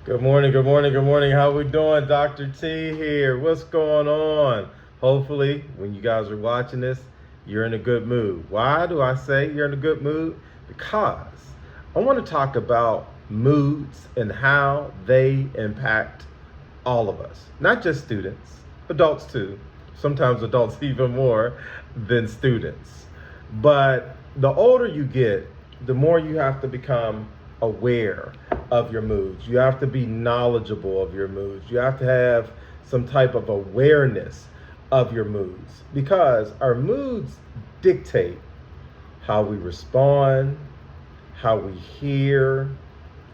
Good morning, good morning, good morning. How we doing? Dr. T here. What's going on? Hopefully, when you guys are watching this, you're in a good mood. Why do I say you're in a good mood? Because I want to talk about moods and how they impact all of us, not just students, adults too. Sometimes adults even more than students. But the older you get, the more you have to become aware of your moods. You have to be knowledgeable of your moods. You have to have some type of awareness of your moods because our moods dictate how we respond, how we hear,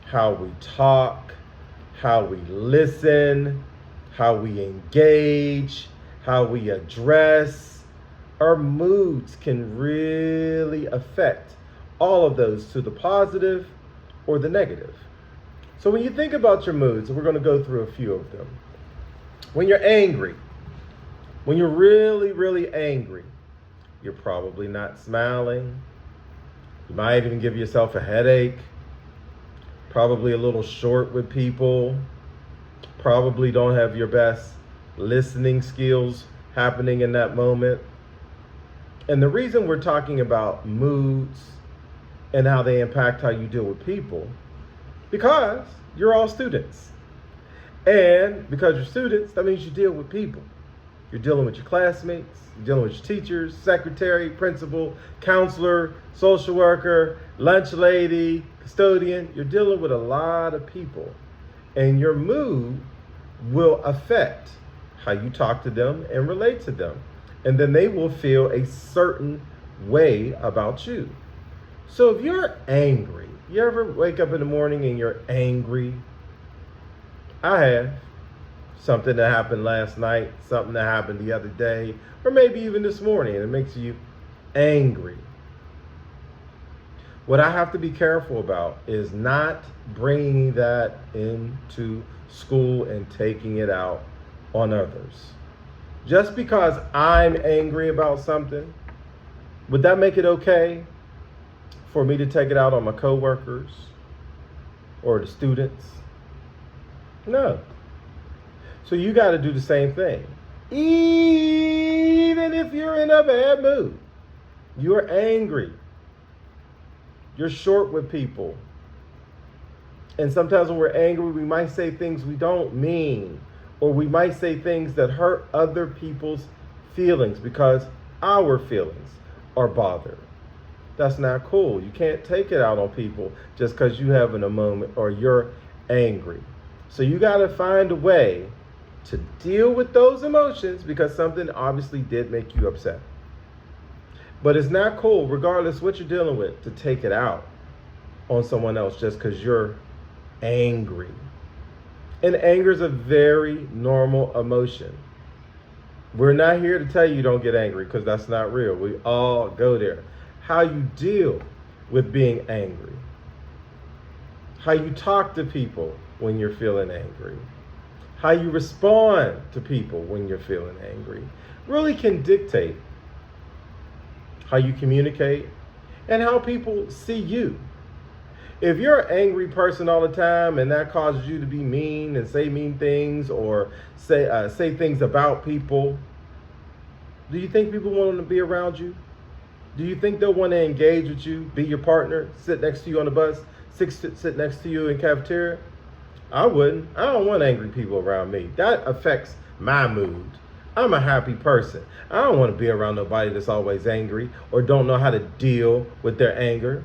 how we talk, how we listen, how we engage, how we address. Our moods can really affect all of those to the positive or the negative. So when you think about your moods, we're going to go through a few of them. When you're angry, when you're really, really angry, you're probably not smiling. You might even give yourself a headache. Probably a little short with people. Probably don't have your best listening skills happening in that moment. And the reason we're talking about moods and how they impact how you deal with people, because you're all students. And because you're students, that means you deal with people. You're dealing with your classmates, you're dealing with your teachers, secretary, principal, counselor, social worker, lunch lady, custodian. You're dealing with a lot of people. And your mood will affect how you talk to them and relate to them. And then they will feel a certain way about you. So if you're angry, you ever wake up in the morning and you're angry? I have. Something that happened last night, something that happened the other day, or maybe even this morning, and it makes you angry. What I have to be careful about is not bringing that into school and taking it out on others. Just because I'm angry about something, would that make it okay for me to take it out on my coworkers or the students? No. So you got to do the same thing. Even if you're in a bad mood, you're angry, you're short with people. And sometimes when we're angry, we might say things we don't mean, or we might say things that hurt other people's feelings because our feelings are bothered. That's not cool. You can't take it out on people just because you having a moment or you're angry. So you got to find a way to deal with those emotions because something obviously did make you upset. But it's not cool, regardless what you're dealing with, to take it out on someone else just because you're angry. And anger is a very normal emotion. We're not here to tell you don't get angry because that's not real. We all go there. How you deal with being angry. How you talk to people when you're feeling angry. How you respond to people when you're feeling angry really can dictate how you communicate and how people see you. If you're an angry person all the time and that causes you to be mean and say mean things or say things about people, do you think people want to be around you? Do you think they'll want to engage with you, be your partner, sit next to you on the bus, sit next to you in cafeteria? I wouldn't. I don't want angry people around me. That affects my mood. I'm a happy person. I don't want to be around nobody that's always angry or don't know how to deal with their anger.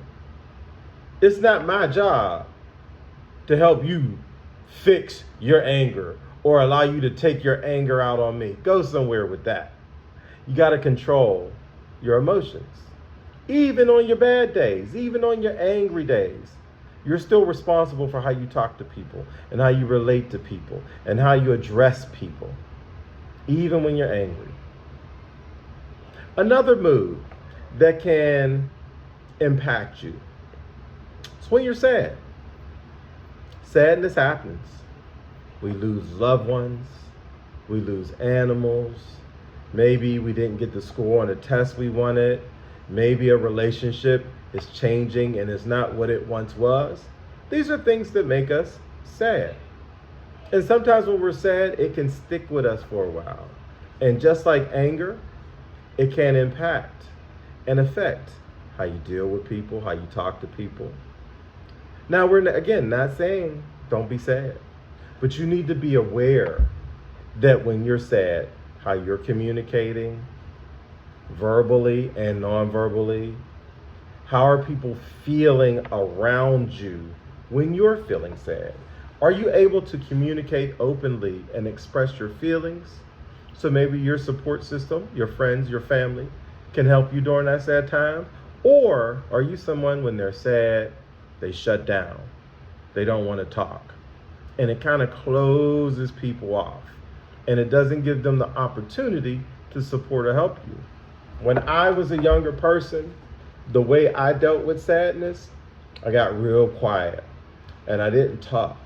It's not my job to help you fix your anger or allow you to take your anger out on me. Go somewhere with that. You got to control your emotions. Even on your bad days, even on your angry days, you're still responsible for how you talk to people and how you relate to people and how you address people, even when you're angry. Another mood that can impact you is when you're sad. Sadness happens. We lose loved ones. We lose animals. Maybe we didn't get the score on a test we wanted. Maybe a relationship is changing and is not what it once was. These are things that make us sad. And sometimes when we're sad, it can stick with us for a while. And just like anger, it can impact and affect how you deal with people, how you talk to people. Now, we're again not saying don't be sad, but you need to be aware that when you're sad, how you're communicating verbally and non-verbally. How are people feeling around you when you're feeling sad? Are you able to communicate openly and express your feelings? So maybe your support system, your friends, your family can help you during that sad time? Or are you someone when they're sad, they shut down, they don't want to talk, and it kind of closes people off, and it doesn't give them the opportunity to support or help you? When I was a younger person, the way I dealt with sadness, I got real quiet, and I didn't talk,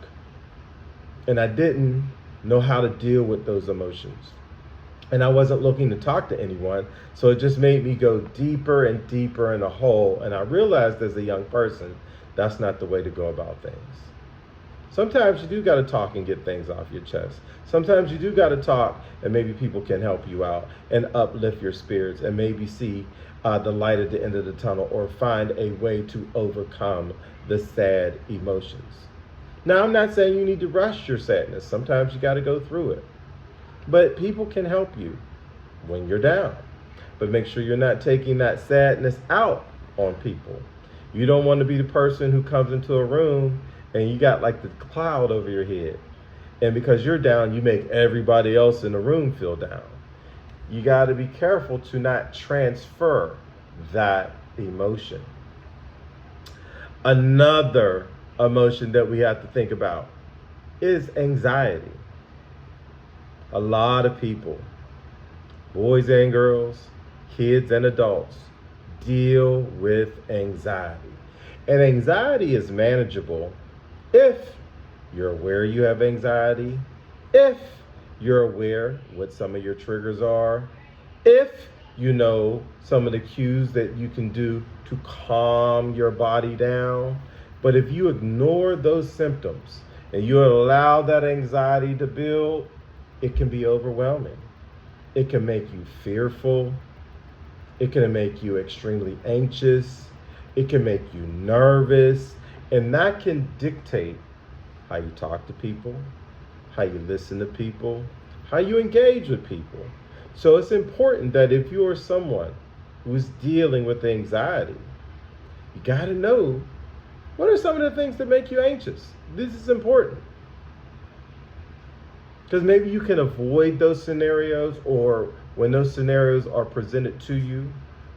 and I didn't know how to deal with those emotions. And I wasn't looking to talk to anyone, so it just made me go deeper and deeper in a hole. And I realized as a young person, that's not the way to go about things. Sometimes you do got to talk and get things off your chest. Sometimes you do got to talk, and maybe people can help you out and uplift your spirits and maybe see the light at the end of the tunnel, or find a way to overcome the sad emotions. Now, I'm not saying you need to rush your sadness. Sometimes you got to go through it. But people can help you when you're down. But make sure you're not taking that sadness out on people. You don't want to be the person who comes into a room and you got like the cloud over your head. And because you're down, you make everybody else in the room feel down. You got to be careful to not transfer that emotion. Another emotion that we have to think about is anxiety. A lot of people, boys and girls, kids and adults, deal with anxiety. And anxiety is manageable if you're aware you have anxiety, if you're aware what some of your triggers are, if you know some of the cues that you can do to calm your body down. But if you ignore those symptoms and you allow that anxiety to build, it can be overwhelming. It can make you fearful. It can make you extremely anxious. It can make you nervous. And that can dictate how you talk to people, how you listen to people, how you engage with people. So it's important that if you are someone who's dealing with anxiety, you got to know what are some of the things that make you anxious. This is important. Because maybe you can avoid those scenarios, or when those scenarios are presented to you,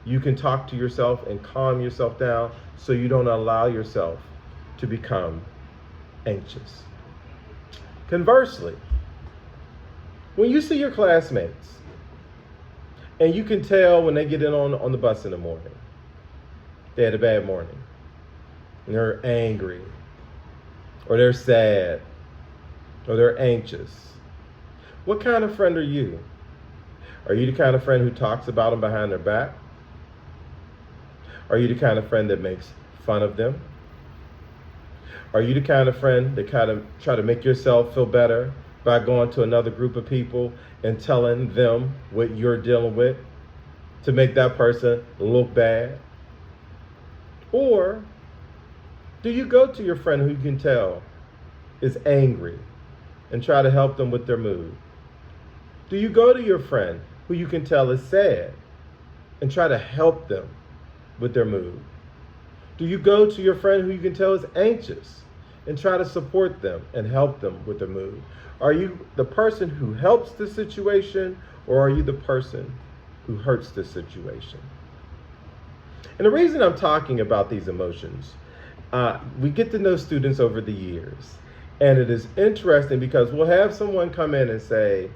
you can talk to yourself and calm yourself down so you don't allow yourself to become anxious. Conversely, when you see your classmates and you can tell when they get in on the bus in the morning, they had a bad morning, and they're angry, or they're sad, or they're anxious. What kind of friend are you? Are you the kind of friend who talks about them behind their back? Are you the kind of friend that makes fun of them? Are you the kind of friend that kind of try to make yourself feel better by going to another group of people and telling them what you're dealing with to make that person look bad? Or do you go to your friend who you can tell is angry and try to help them with their mood? Do you go to your friend who you can tell is sad and try to help them with their mood? Do you go to your friend who you can tell is anxious and try to support them and help them with their mood? Are you the person who helps the situation, or are you the person who hurts the situation? And the reason I'm talking about these emotions, we get to know students over the years. And it is interesting because we'll have someone come in and say,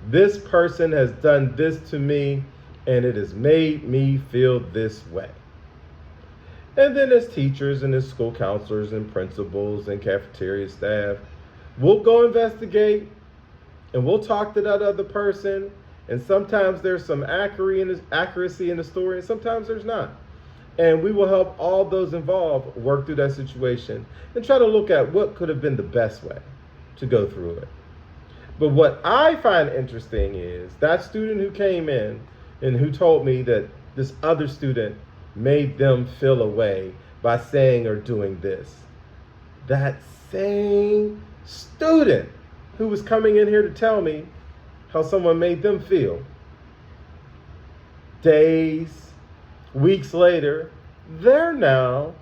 this person has done this to me and it has made me feel this way. And then as teachers and as school counselors and principals and cafeteria staff, we'll go investigate and we'll talk to that other person. And sometimes there's some accuracy in the story, and sometimes there's not. And we will help all those involved work through that situation and try to look at what could have been the best way to go through it. But what I find interesting is that student who came in and who told me that this other student made them feel a way by saying or doing this. That same student who was coming in here to tell me how someone made them feel, days, weeks later, they're now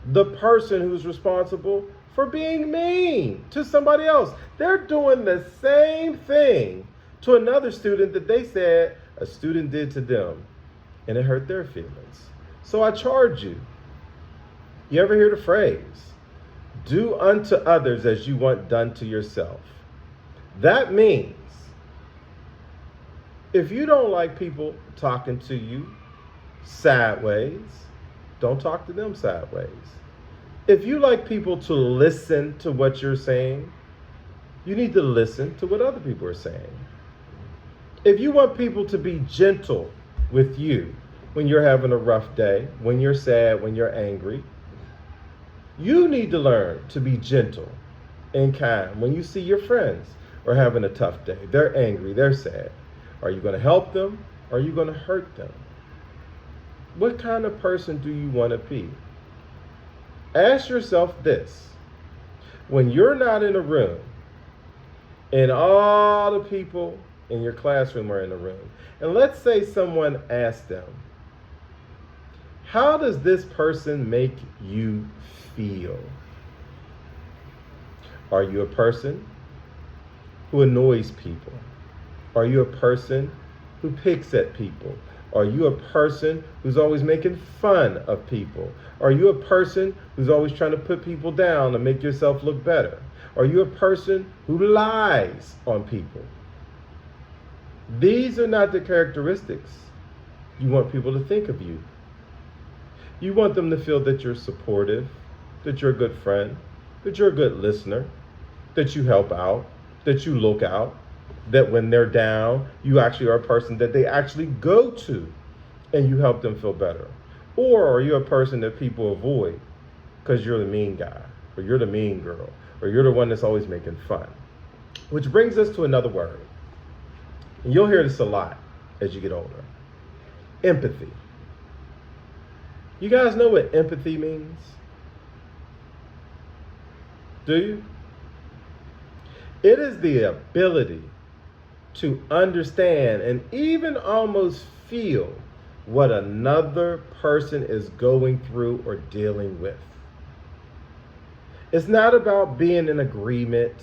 the person who's responsible for being mean to somebody else. They're doing the same thing to another student that they said a student did to them, and it hurt their feelings. So I charge you. You ever hear the phrase, do unto others as you want done to yourself? That means if you don't like people talking to you sideways, don't talk to them sideways. If you like people to listen to what you're saying, you need to listen to what other people are saying. If you want people to be gentle with you when you're having a rough day, when you're sad, when you're angry, you need to learn to be gentle and kind when you see your friends are having a tough day. They're angry, they're sad. Are you going to help them or are you going to hurt them? What kind of person do you want to be? Ask yourself this. When you're not in a room and all the people in your classroom are in the room, and let's say someone asked them, how does this person make you feel? Are you a person who annoys people? Are you a person who picks at people? Are you a person who's always making fun of people? Are you a person who's always trying to put people down and make yourself look better? Are you a person who lies on people? These are not the characteristics you want people to think of you. You want them to feel that you're supportive, that you're a good friend, that you're a good listener, that you help out, that you look out, that when they're down, you actually are a person that they actually go to and you help them feel better. Or are you a person that people avoid because you're the mean guy, or you're the mean girl, or you're the one that's always making fun? Which brings us to another word. And you'll hear this a lot as you get older. Empathy. You guys know what empathy means? Do you? It is the ability to understand and even almost feel what another person is going through or dealing with. It's not about being in agreement.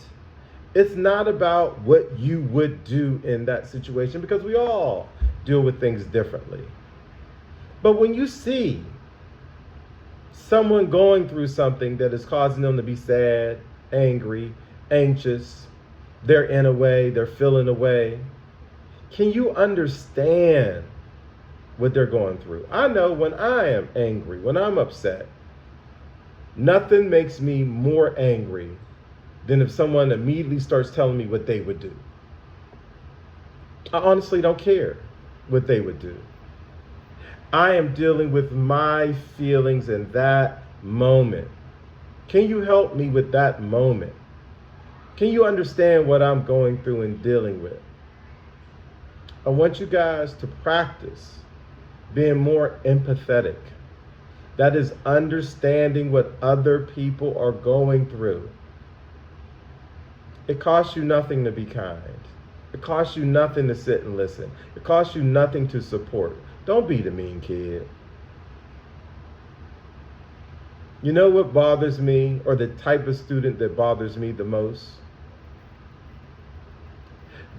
It's not about what you would do in that situation, because we all deal with things differently. But when you see someone going through something that is causing them to be sad, angry, anxious, they're in a way, they're feeling a way, can you understand what they're going through? I know when I am angry, when I'm upset, nothing makes me more angry than if someone immediately starts telling me what they would do. I honestly don't care what they would do. I am dealing with my feelings in that moment. Can you help me with that moment? Can you understand what I'm going through and dealing with? I want you guys to practice being more empathetic. That is understanding what other people are going through. It costs you nothing to be kind. It costs you nothing to sit and listen. It costs you nothing to support. Don't be the mean kid. You know what bothers me, or the type of student that bothers me the most?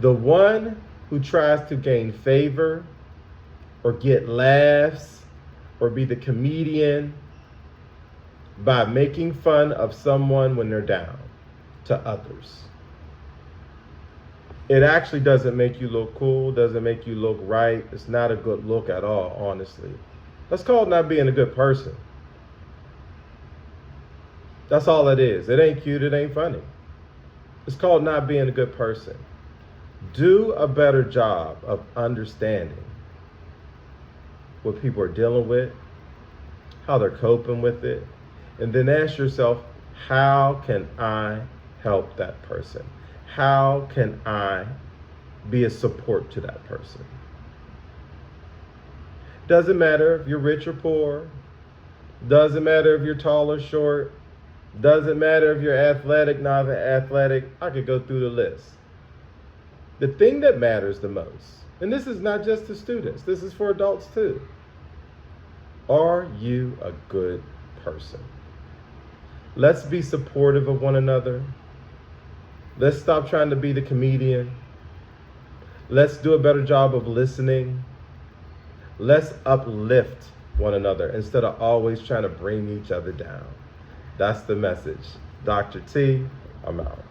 The one who tries to gain favor or get laughs or be the comedian by making fun of someone when they're down to others. It actually doesn't make you look cool, doesn't make you look right. It's not a good look at all, honestly. That's called not being a good person. That's all it is. It ain't cute, it ain't funny. It's called not being a good person. Do a better job of understanding what people are dealing with, how they're coping with it, and then ask yourself, how can I help that person? How can I be a support to that person? Doesn't matter if you're rich or poor. Doesn't matter if you're tall or short. Doesn't matter if you're athletic, not athletic. I could go through the list. The thing that matters the most, and this is not just to students, this is for adults too. Are you a good person? Let's be supportive of one another. Let's stop trying to be the comedian. Let's do a better job of listening. Let's uplift one another instead of always trying to bring each other down. That's the message. Dr. T, I'm out.